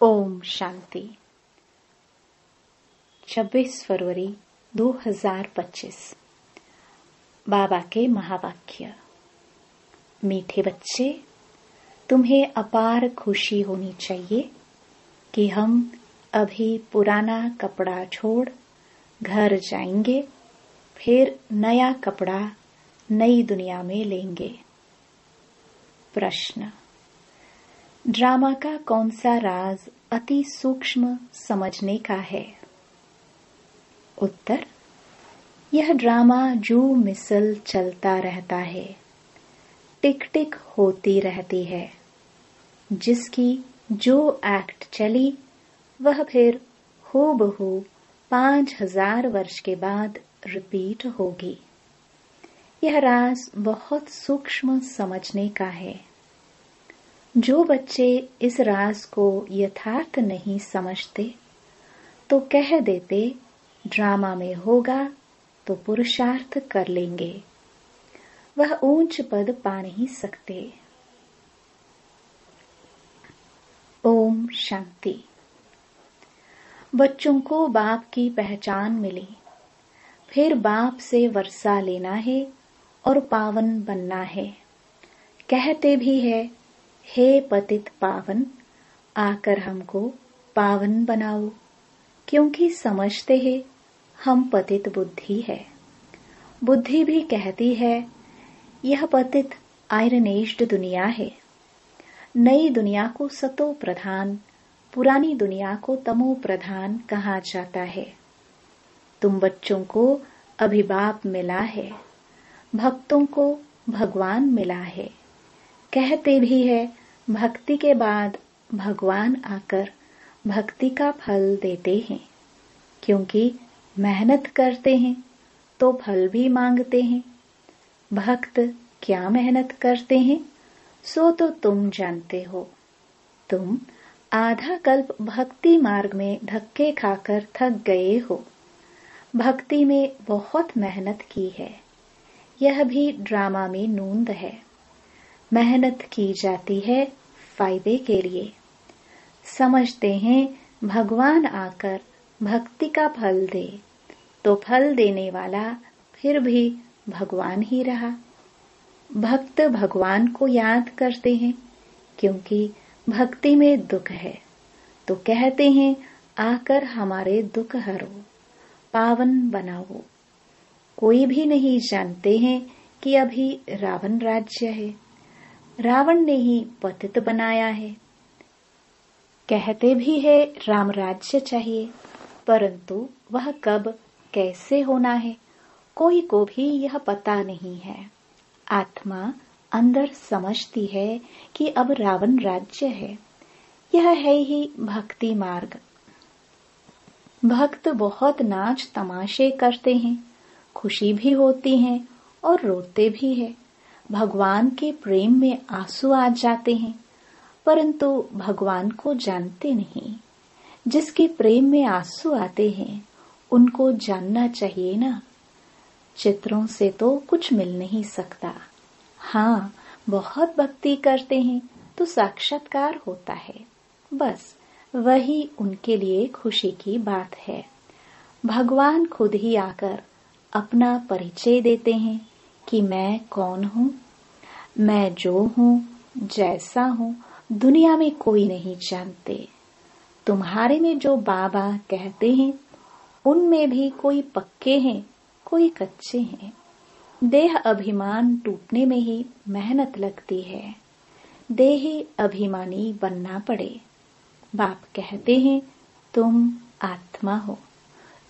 ओम शांति। 26 फरवरी 2025। बाबा के महावाक्य। मीठे बच्चे, तुम्हें अपार खुशी होनी चाहिए कि हम अभी पुराना कपड़ा छोड़ घर जाएंगे, फिर नया कपड़ा नई दुनिया में लेंगे। प्रश्न: ड्रामा का कौन सा राज अति सूक्ष्म समझने का है? उत्तर: यह ड्रामा जो मिसल चलता रहता है, टिक टिक होती रहती है। जिसकी जो एक्ट चली वह फिर हूबहू 5000 वर्ष के बाद रिपीट होगी। यह राज बहुत सूक्ष्म समझने का है। जो बच्चे इस राज को यथार्थ नहीं समझते तो कह देते ड्रामा में होगा तो पुरुषार्थ कर लेंगे, वह ऊंच पद पा नहीं सकते। ओम शांति। बच्चों को बाप की पहचान मिली, फिर बाप से वर्षा लेना है और पावन बनना है। कहते भी है, हे पतित पावन, आकर हमको पावन बनाओ, क्योंकि समझते हैं हम पतित बुद्धि है। बुद्धि भी कहती है यह पतित आयरन एज्ड दुनिया है। नई दुनिया को सतो प्रधान, पुरानी दुनिया को तमो प्रधान कहा जाता है। तुम बच्चों को अभी बाप मिला है, भक्तों को भगवान मिला है। कहते भी है भक्ति के बाद भगवान आकर भक्ति का फल देते हैं, क्योंकि मेहनत करते हैं तो फल भी मांगते हैं। भक्त क्या मेहनत करते हैं सो तो तुम जानते हो। तुम आधा कल्प भक्ति मार्ग में धक्के खाकर थक गए हो। भक्ति में बहुत मेहनत की है, यह भी ड्रामा में नूंद है। मेहनत की जाती है फायदे के लिए। समझते हैं भगवान आकर भक्ति का फल दे तो फल देने वाला फिर भी भगवान ही रहा। भक्त भगवान को याद करते हैं, क्योंकि भक्ति में दुख है तो कहते हैं आकर हमारे दुख हरो, पावन बनाओ। कोई भी नहीं जानते हैं कि अभी रावण राज्य है, रावण ने ही पतित बनाया है। कहते भी है राम राज्य चाहिए, परंतु वह कब कैसे होना है कोई को भी यह पता नहीं है। आत्मा अंदर समझती है कि अब रावण राज्य है। यह है ही भक्ति मार्ग। भक्त बहुत नाच तमाशे करते हैं, खुशी भी होती है और रोते भी है। भगवान के प्रेम में आंसू आ जाते हैं, परंतु भगवान को जानते नहीं। जिसके प्रेम में आंसू आते हैं उनको जानना चाहिए ना। चित्रों से तो कुछ मिल नहीं सकता। हाँ, बहुत भक्ति करते हैं तो साक्षात्कार होता है, बस वही उनके लिए खुशी की बात है। भगवान खुद ही आकर अपना परिचय देते हैं कि मैं कौन हूँ। मैं जो हूँ, जैसा हूँ, दुनिया में कोई नहीं जानते। तुम्हारे में जो बाबा कहते हैं उनमें भी कोई पक्के हैं, कोई कच्चे हैं। देह अभिमान टूटने में ही मेहनत लगती है। देही अभिमानी बनना पड़े। बाप कहते हैं तुम आत्मा हो,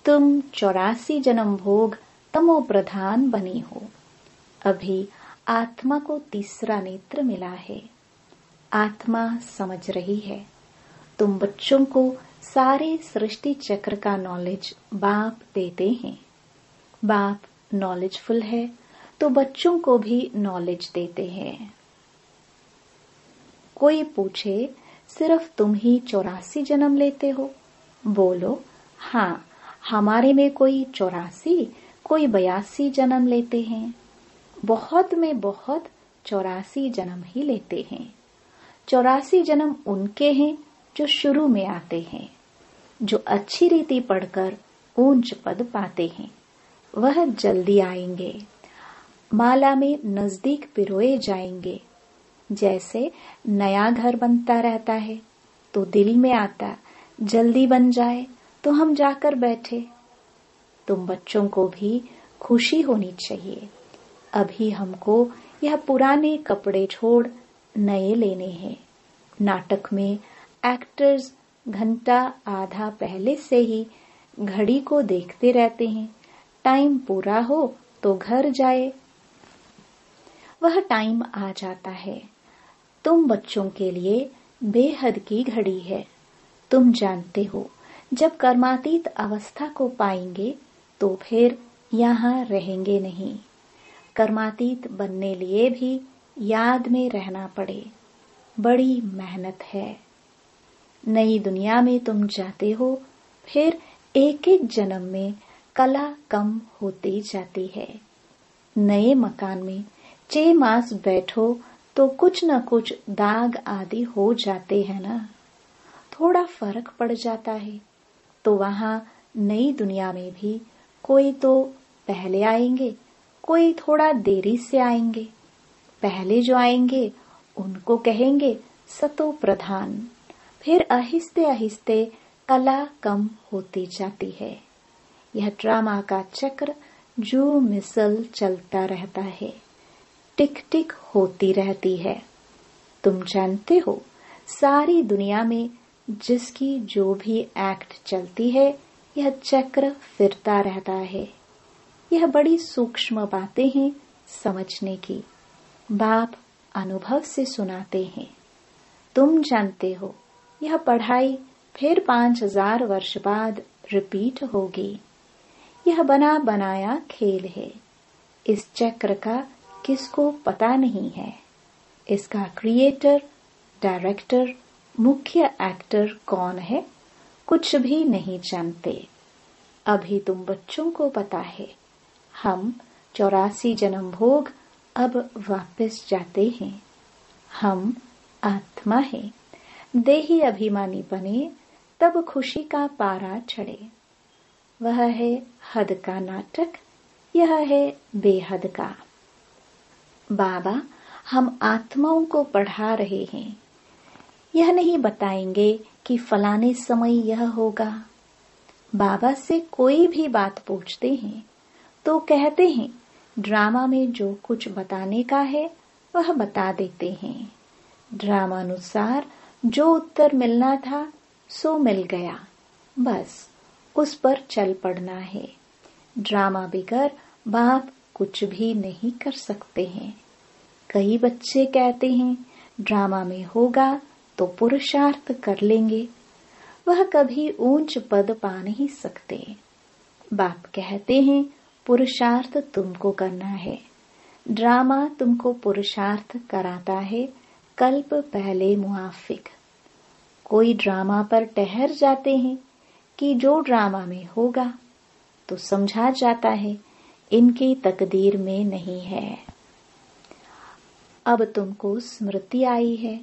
तुम 84 जन्म भोग तमो प्रधान बनी हो। अभी आत्मा को तीसरा नेत्र मिला है। आत्मा समझ रही है। तुम बच्चों को सारे सृष्टि चक्र का नॉलेज बाप देते हैं। बाप नॉलेजफुल है तो बच्चों को भी नॉलेज देते हैं। कोई पूछे सिर्फ तुम ही 84 जन्म लेते हो? बोलो हाँ, हमारे में कोई 84, कोई 82 जन्म लेते हैं। बहुत में बहुत 84 जन्म ही लेते हैं। 84 जन्म उनके हैं जो शुरू में आते हैं, जो अच्छी रीति पढ़कर ऊंच पद पाते हैं, वह जल्दी आएंगे, माला में नजदीक पिरोए जाएंगे। जैसे नया घर बनता रहता है तो दिल में आता जल्दी बन जाए तो हम जाकर बैठे। तुम बच्चों को भी खुशी होनी चाहिए। अभी हमको यह पुराने कपड़े छोड़ नए लेने हैं। नाटक में एक्टर्स घंटा आधा पहले से ही घड़ी को देखते रहते हैं, टाइम पूरा हो तो घर जाए। वह टाइम आ जाता है। तुम बच्चों के लिए बेहद की घड़ी है। तुम जानते हो, जब कर्मातीत अवस्था को पाएंगे तो फिर यहाँ रहेंगे नहीं। कर्मातीत बनने लिए भी याद में रहना पड़े, बड़ी मेहनत है। नई दुनिया में तुम जाते हो, फिर एक एक जन्म में कला कम होती जाती है। नए मकान में 6 मास बैठो तो कुछ न कुछ दाग आदि हो जाते हैं ना, थोड़ा फर्क पड़ जाता है। तो वहां नई दुनिया में भी कोई तो पहले आएंगे, कोई थोड़ा देरी से आएंगे। पहले जो आएंगे उनको कहेंगे सतो प्रधान। फिर आहिस्ते आहिस्ते कला कम होती जाती है। यह ड्रामा का चक्र जो मिसल चलता रहता है, टिक टिक होती रहती है। तुम जानते हो, सारी दुनिया में जिसकी जो भी एक्ट चलती है, यह चक्र फिरता रहता है। यह बड़ी सूक्ष्म बातें हैं समझने की। बाप अनुभव से सुनाते हैं। तुम जानते हो, यह पढ़ाई फिर 5000 वर्ष बाद रिपीट होगी। यह बना बनाया खेल है। इस चक्र का किसको पता नहीं है। इसका क्रिएटर, डायरेक्टर, मुख्य एक्टर कौन है, कुछ भी नहीं जानते। अभी तुम बच्चों को पता है। हम 84 जन्म भोग अब वापस जाते हैं। हम आत्मा हैं। देही अभिमानी बने तब खुशी का पारा चढ़े। वह है हद का नाटक, यह है बेहद का। बाबा हम आत्माओं को पढ़ा रहे हैं। यह नहीं बताएंगे कि फलाने समय यह होगा। बाबा से कोई भी बात पूछते हैं तो कहते हैं ड्रामा में जो कुछ बताने का है वह बता देते हैं। ड्रामानुसार जो उत्तर मिलना था सो मिल गया, बस उस पर चल पड़ना है। ड्रामा बिगर बाप कुछ भी नहीं कर सकते हैं। कई बच्चे कहते हैं ड्रामा में होगा तो पुरुषार्थ कर लेंगे। वह कभी ऊंच पद पा नहीं सकते। बाप कहते हैं पुरुषार्थ तुमको करना है। ड्रामा तुमको पुरुषार्थ कराता है कल्प पहले मुआफिक। कोई ड्रामा पर ठहर जाते हैं कि जो ड्रामा में होगा, तो समझा जाता है इनकी तकदीर में नहीं है। अब तुमको स्मृति आई है,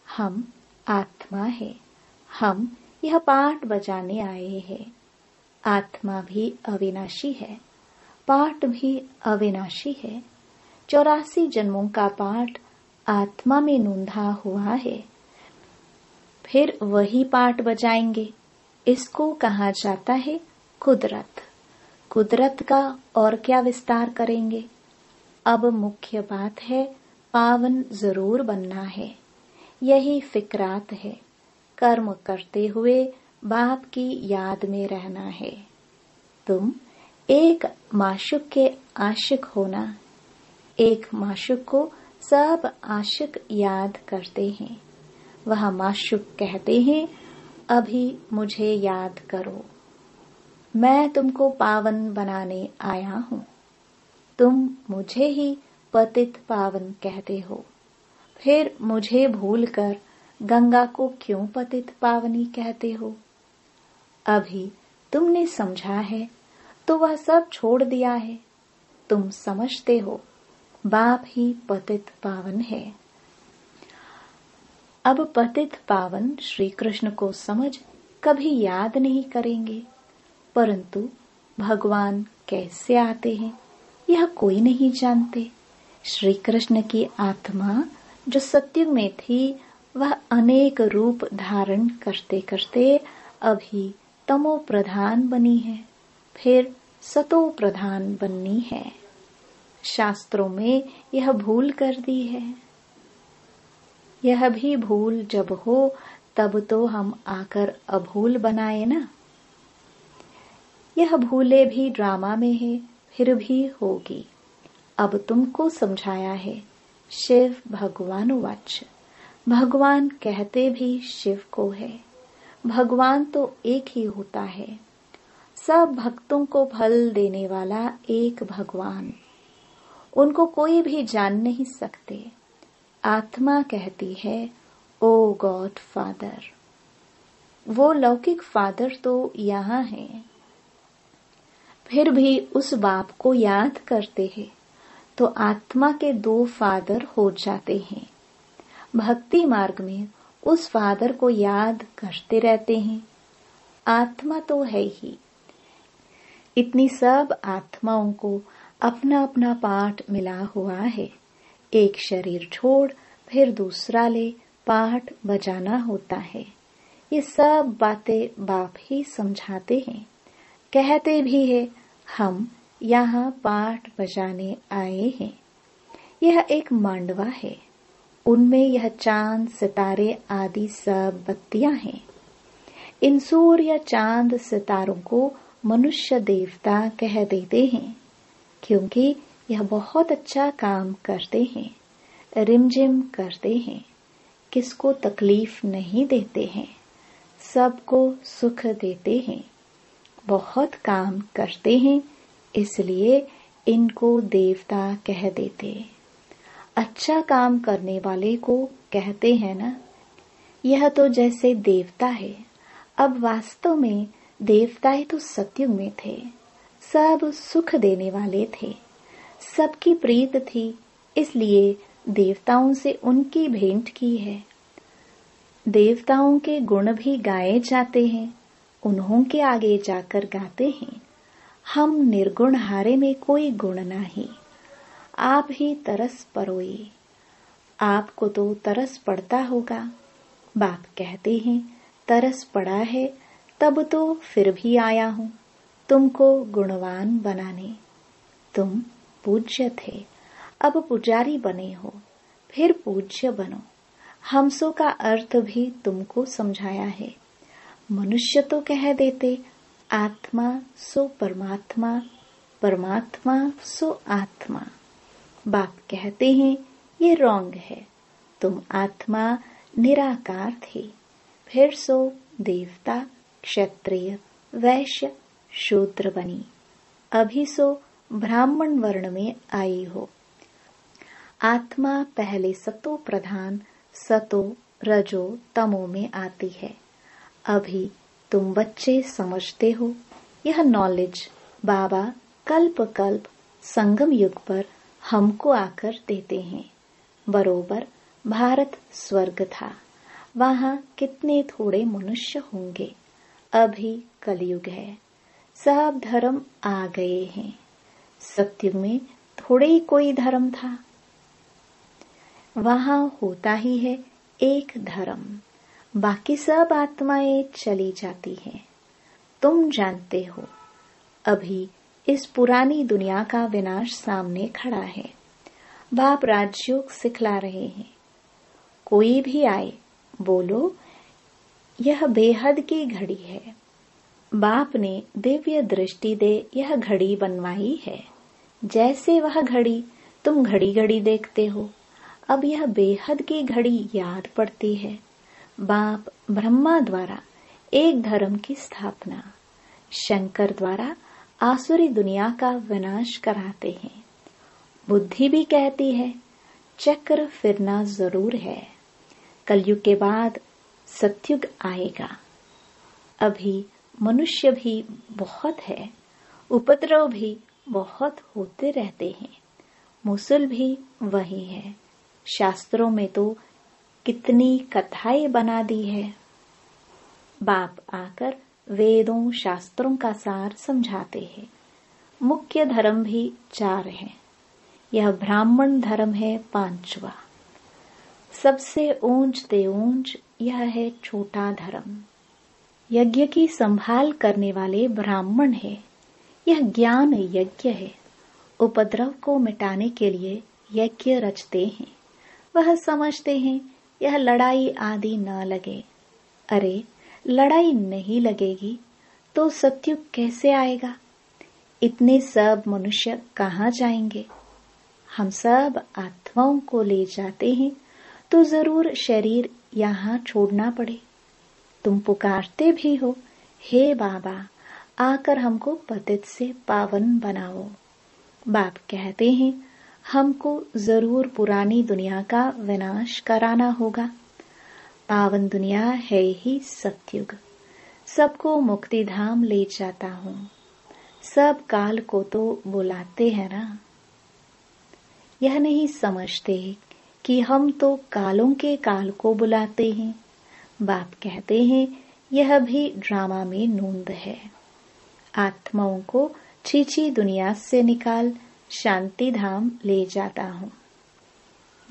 हम आत्मा है। हम यह पाठ बजाने आए हैं। आत्मा भी अविनाशी है, पाठ भी अविनाशी है। 84 जन्मों का पाठ आत्मा में नूंधा हुआ है। फिर वही पाठ बजाएंगे। इसको कहा जाता है कुदरत। कुदरत का और क्या विस्तार करेंगे। अब मुख्य बात है पावन जरूर बनना है। यही फिक्रात है। कर्म करते हुए बाप की याद में रहना है। तुम एक माशुक के आशिक होना। एक माशुक को सब आशिक याद करते हैं। वह माशुक कहते हैं अभी मुझे याद करो, मैं तुमको पावन बनाने आया हूँ। तुम मुझे ही पतित पावन कहते हो, फिर मुझे भूलकर गंगा को क्यों पतित पावनी कहते हो। अभी तुमने समझा है तो वह सब छोड़ दिया है। तुम समझते हो बाप ही पतित पावन है। अब पतित पावन श्री कृष्ण को समझ कभी याद नहीं करेंगे, परंतु भगवान कैसे आते हैं यह कोई नहीं जानते। श्री कृष्ण की आत्मा जो सत्युग में थी वह अनेक रूप धारण करते करते अभी तमो प्रधान बनी है, फिर सतो प्रधान बननी है। शास्त्रों में यह भूल कर दी है। यह भी भूल जब हो तब तो हम आकर अभूल बनाए ना। यह भूले भी ड्रामा में है, फिर भी होगी। अब तुमको समझाया है। शिव भगवान वाच, भगवान कहते भी शिव को है। भगवान तो एक ही होता है। सब भक्तों को फल देने वाला एक भगवान, उनको कोई भी जान नहीं सकते। आत्मा कहती है ओ गॉड फादर। वो लौकिक फादर तो यहाँ है, फिर भी उस बाप को याद करते हैं तो आत्मा के दो फादर हो जाते हैं। भक्ति मार्ग में उस फादर को याद करते रहते हैं। आत्मा तो है ही। इतनी सब आत्माओं को अपना अपना पाठ मिला हुआ है। एक शरीर छोड़ फिर दूसरा ले पाठ बजाना होता है। ये सब बातें बाप ही समझाते हैं। कहते भी है हम यहाँ पाठ बजाने आए हैं। यह एक मांडवा है, उनमें यह चांद सितारे आदि सब बत्तियां हैं। इन सूर्य चांद सितारों को मनुष्य देवता कह देते हैं, क्योंकि यह बहुत अच्छा काम करते हैं, रिमझिम करते हैं, किसको तकलीफ नहीं देते हैं, सबको सुख देते हैं, बहुत काम करते हैं, इसलिए इनको देवता कह देते। अच्छा काम करने वाले को कहते हैं ना। यह तो जैसे देवता है। अब वास्तव में देवताएं तो सतयुग में थे, सब सुख देने वाले थे, सबकी प्रीत थी, इसलिए देवताओं से उनकी भेंट की है। देवताओं के गुण भी गाए जाते हैं, उन्हों के आगे जाकर गाते हैं। हम निर्गुण हारे में कोई गुण नहीं। आप ही तरस परोए। आपको तो तरस पड़ता होगा। बाप कहते हैं तरस पड़ा है तब तो फिर भी आया हूँ तुमको गुणवान बनाने। तुम पूज्य थे, अब पुजारी बने हो, फिर पूज्य बनो। हमसों का अर्थ भी तुमको समझाया है। मनुष्य तो कह देते आत्मा सो परमात्मा, परमात्मा सो आत्मा। बाप कहते हैं ये रॉन्ग है। तुम आत्मा निराकार थे, फिर सो देवता, क्षत्रिय, वैश्य, शूद्र बनी, अभी सो ब्राह्मण वर्ण में आई हो। आत्मा पहले सतो प्रधान सतो रजो तमो में आती है। अभी तुम बच्चे समझते हो। यह नॉलेज बाबा कल्प कल्प संगम युग पर हमको आकर देते हैं। बरोबर भारत स्वर्ग था, वहाँ कितने थोड़े मनुष्य होंगे। अभी कलयुग है, सब धर्म आ गए हैं। सत्युग में थोड़े ही कोई धर्म था। वहाँ होता ही है एक धर्म, बाकी सब आत्माएं चली जाती हैं। तुम जानते हो अभी इस पुरानी दुनिया का विनाश सामने खड़ा है। बाप राजयोग सिखला रहे हैं। कोई भी आए बोलो यह बेहद की घड़ी है। बाप ने दिव्य दृष्टि दे यह घड़ी बनवाई है। जैसे वह घड़ी तुम घड़ी घड़ी देखते हो, अब यह बेहद की घड़ी याद पड़ती है। बाप ब्रह्मा द्वारा एक धर्म की स्थापना, शंकर द्वारा आसुरी दुनिया का विनाश कराते हैं। बुद्धि भी कहती है चक्र फिरना जरूर है। कलयुग के बाद सत्युग आएगा। अभी मनुष्य भी बहुत है, उपद्रव भी बहुत होते रहते हैं। मुसल भी वही है। शास्त्रों में तो कितनी कथाएं बना दी है। बाप आकर वेदों शास्त्रों का सार समझाते हैं। मुख्य धर्म भी 4 हैं। यह ब्राह्मण धर्म है 5वां। सबसे ऊंच ते ऊंच यह है छोटा धर्म। यज्ञ की संभाल करने वाले ब्राह्मण है। यह ज्ञान यज्ञ है। उपद्रव को मिटाने के लिए यज्ञ रचते हैं। वह समझते हैं यह लड़ाई आदि न लगे। अरे लड़ाई नहीं लगेगी तो सत्युग कैसे आएगा? इतने सब मनुष्य कहाँ जाएंगे? हम सब आत्माओं को ले जाते हैं तो जरूर शरीर यहाँ छोड़ना पड़े। तुम पुकारते भी हो, हे बाबा आकर हमको पतित से पावन बनाओ। बाप कहते हैं हमको जरूर पुरानी दुनिया का विनाश कराना होगा। पावन दुनिया है ही सतयुग। सबको मुक्ति धाम ले जाता हूँ। सब काल को तो बुलाते हैं ना। यह नहीं समझते कि हम तो कालों के काल को बुलाते हैं। बाप कहते हैं यह भी ड्रामा में नूंद है। आत्माओं को छीछी दुनिया से निकाल शांति धाम ले जाता हूँ।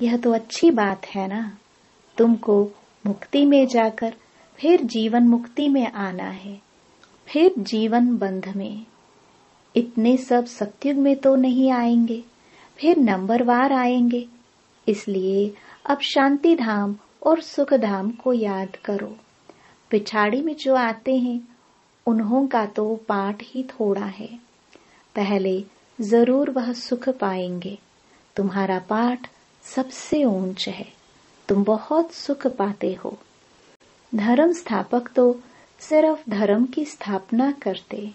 यह तो अच्छी बात है ना। तुमको मुक्ति में जाकर फिर जीवन मुक्ति में आना है, फिर जीवन बंध में। इतने सब सतयुग में तो नहीं आएंगे, फिर नंबरवार आएंगे। इसलिए अब शांति धाम और सुख धाम को याद करो। पिछाड़ी में जो आते हैं उन्हों का तो पाठ ही थोड़ा है। पहले जरूर वह सुख पाएंगे। तुम्हारा पाठ सबसे ऊंच है। तुम बहुत सुख पाते हो। धर्म स्थापक तो सिर्फ धर्म की स्थापना करते,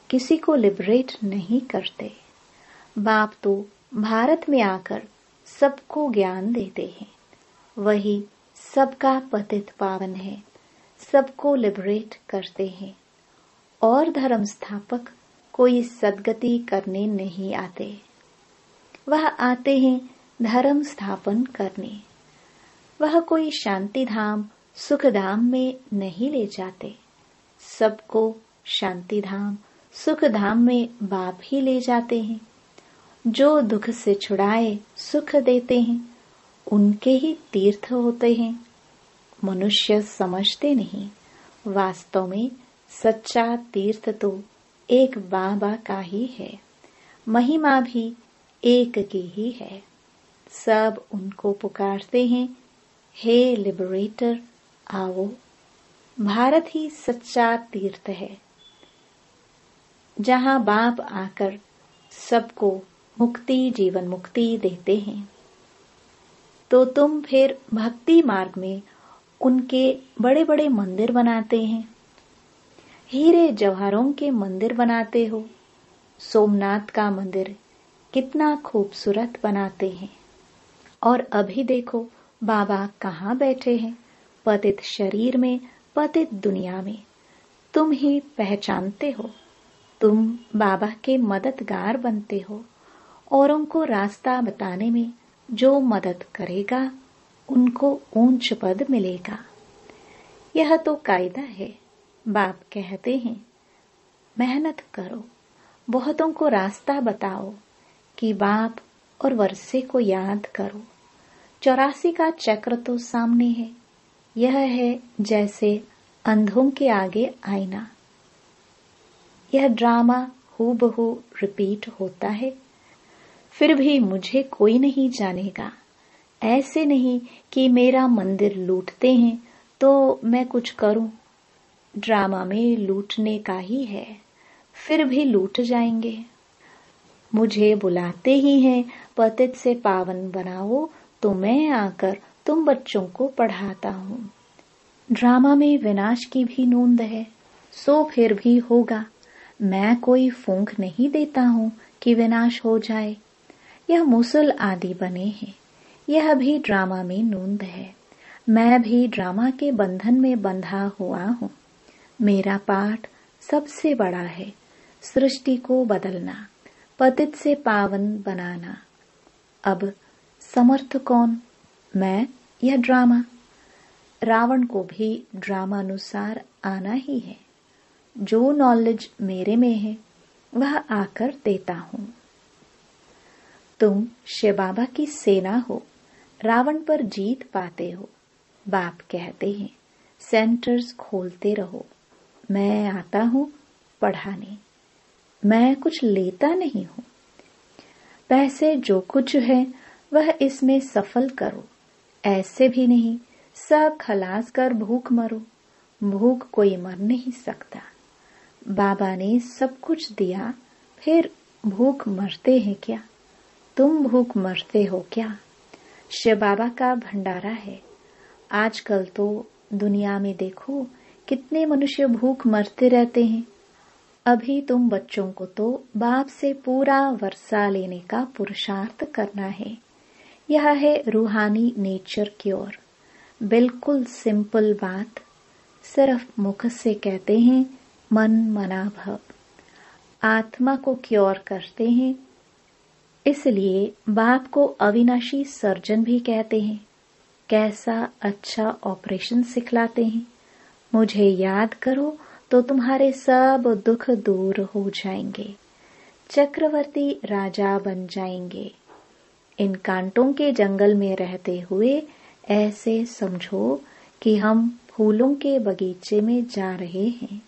किसी को लिबरेट नहीं करते। बाप तो भारत में आकर सबको ज्ञान देते हैं। वही सबका पतित पावन है, सबको लिबरेट करते हैं। और धर्म स्थापक कोई सद्गति करने नहीं आते। वह आते हैं धर्म स्थापन करने। वह कोई शांति धाम सुख धाम में नहीं ले जाते। सबको शांति धाम सुख धाम में बाप ही ले जाते हैं। जो दुख से छुड़ाए सुख देते हैं उनके ही तीर्थ होते हैं। मनुष्य समझते नहीं, वास्तव में सच्चा तीर्थ तो एक बाबा का ही है। महिमा भी एक की ही है। सब उनको पुकारते हैं, हे लिबरेटर आओ। भारत ही सच्चा तीर्थ है, जहाँ बाप आकर सबको मुक्ति जीवन मुक्ति देते हैं। तो तुम फिर भक्ति मार्ग में उनके बड़े बड़े मंदिर बनाते हैं। हीरे जवाहरों के मंदिर बनाते हो। सोमनाथ का मंदिर कितना खूबसूरत बनाते हैं। और अभी देखो बाबा कहाँ बैठे हैं? पतित शरीर में, पतित दुनिया में। तुम ही पहचानते हो। तुम बाबा के मददगार बनते हो। औरों को रास्ता बताने में जो मदद करेगा उनको ऊंच पद मिलेगा। यह तो कायदा है। बाप कहते हैं मेहनत करो, बहुतों को रास्ता बताओ कि बाप और वर्षे को याद करो। 84 का चक्र तो सामने है। यह है जैसे अंधों के आगे आईना। यह ड्रामा हूबहू रिपीट होता है। फिर भी मुझे कोई नहीं जानेगा। ऐसे नहीं कि मेरा मंदिर लूटते हैं तो मैं कुछ करूं। ड्रामा में लूटने का ही है, फिर भी लूट जाएंगे। मुझे बुलाते ही हैं पतित से पावन बनाओ, तो मैं आकर तुम बच्चों को पढ़ाता हूँ। ड्रामा में विनाश की भी नूंद है, सो फिर भी होगा। मैं कोई फूंक नहीं देता हूँ कि विनाश हो जाए। यह मूसल आदि बने हैं, यह भी ड्रामा में नूंद है। मैं भी ड्रामा के बंधन में बंधा हुआ हूँ। मेरा पाठ सबसे बड़ा है, सृष्टि को बदलना, पतित से पावन बनाना। अब समर्थ कौन, मैं यह ड्रामा रावण को भी ड्रामा अनुसार आना ही है। जो नॉलेज मेरे में है वह आकर देता हूं। तुम शिव बाबा की सेना हो, रावण पर जीत पाते हो। बाप कहते हैं सेंटर्स खोलते रहो। मैं आता हूं पढ़ाने, मैं कुछ लेता नहीं हूं। पैसे जो कुछ है वह इसमें सफल करो। ऐसे भी नहीं सब खलास कर भूख मरो। भूख कोई मर नहीं सकता। बाबा ने सब कुछ दिया, फिर भूख मरते हैं क्या? तुम भूख मरते हो क्या? शिव बाबा का भंडारा है। आजकल तो दुनिया में देखो कितने मनुष्य भूख मरते रहते हैं। अभी तुम बच्चों को तो बाप से पूरा वर्षा लेने का पुरुषार्थ करना है। यह है रूहानी नेचर क्योर। बिल्कुल सिंपल बात, सिर्फ मुख से कहते हैं मन मना भव। आत्मा को क्योर करते हैं, इसलिए बाप को अविनाशी सर्जन भी कहते हैं। कैसा अच्छा ऑपरेशन सिखलाते हैं। मुझे याद करो तो तुम्हारे सब दुख दूर हो जाएंगे। चक्रवर्ती राजा बन जाएंगे। इन कांटों के जंगल में रहते हुए ऐसे समझो कि हम फूलों के बगीचे में जा रहे हैं,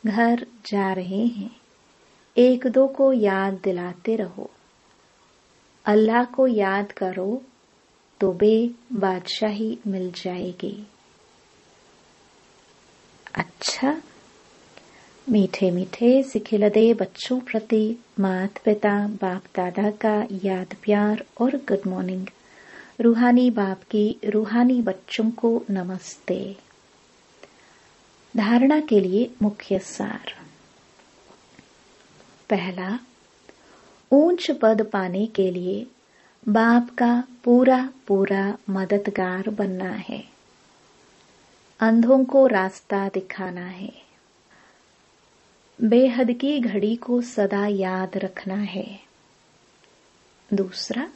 घर जा रहे हैं। एक दो को याद दिलाते रहो। अल्लाह को याद करो तो बादशाही मिल जाएगी। अच्छा, मीठे मीठे सिखिलदे बच्चों प्रति माता पिता बाप दादा का याद प्यार और गुड मॉर्निंग। रूहानी बाप की रूहानी बच्चों को नमस्ते। धारणा के लिए मुख्य सार। पहला, ऊंच पद पाने के लिए बाप का पूरा पूरा मददगार बनना है। अंधों को रास्ता दिखाना है। बेहद की घड़ी को सदा याद रखना है। दूसरा,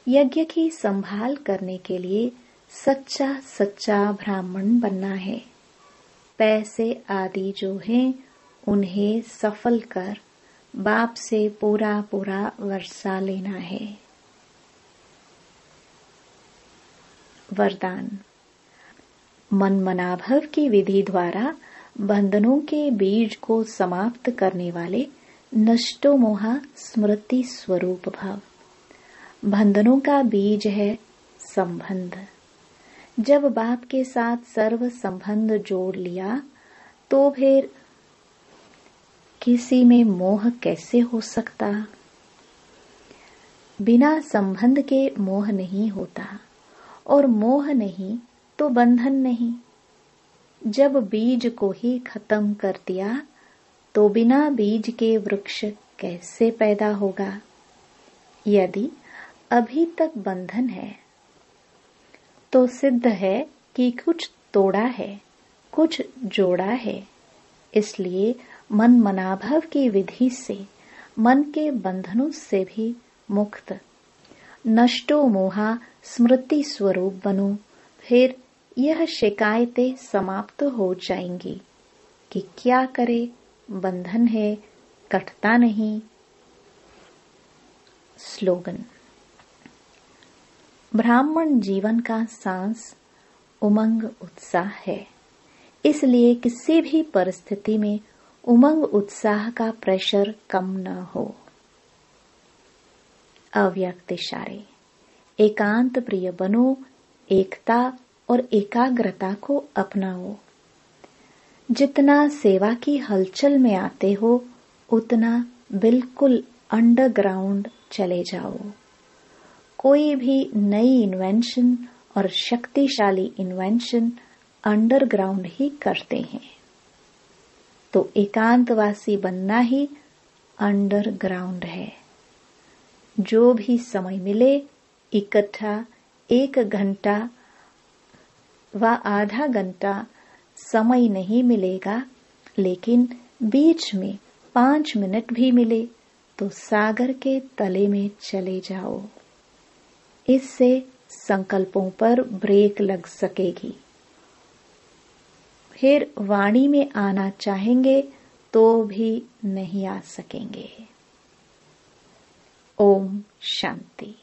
यज्ञ की संभाल करने के लिए सच्चा सच्चा ब्राह्मण बनना है। पैसे आदि जो हैं उन्हें सफल कर बाप से पूरा पूरा वर्षा लेना है। वरदान। मन मनाभव की विधि द्वारा बंधनों के बीज को समाप्त करने वाले नष्टो मोहा स्मृति स्वरूप भव। बंधनों का बीज है संबंध। जब बाप के साथ सर्व संबंध जोड़ लिया तो फिर किसी में मोह कैसे हो सकता? बिना संबंध के मोह नहीं होता और मोह नहीं तो बंधन नहीं। जब बीज को ही खत्म कर दिया तो बिना बीज के वृक्ष कैसे पैदा होगा? यदि अभी तक बंधन है तो सिद्ध है कि कुछ तोड़ा है, कुछ जोड़ा है। इसलिए मन मनाभव की विधि से मन के बंधनों से भी मुक्त नष्टो मोहा स्मृति स्वरूप बनो। फिर यह शिकायतें समाप्त हो जाएंगी कि क्या करे, बंधन है, कटता नहीं। स्लोगन। ब्राह्मण जीवन का सांस उमंग उत्साह है। इसलिए किसी भी परिस्थिति में उमंग उत्साह का प्रेशर कम न हो। अव्यक्त इशारे। एकांत प्रिय बनो, एकता और एकाग्रता को अपनाओ। जितना सेवा की हलचल में आते हो उतना बिल्कुल अंडरग्राउंड चले जाओ। कोई भी नई इन्वेंशन और शक्तिशाली इन्वेंशन अंडरग्राउंड ही करते हैं। तो एकांतवासी बनना ही अंडरग्राउंड है। जो भी समय मिले इकट्ठा 1 घंटा व आधा घंटा समय नहीं मिलेगा, लेकिन बीच में 5 मिनट भी मिले तो सागर के तले में चले जाओ। इससे संकल्पों पर ब्रेक लग सकेगी। फिर वाणी में आना चाहेंगे तो भी नहीं आ सकेंगे। ओम शांति।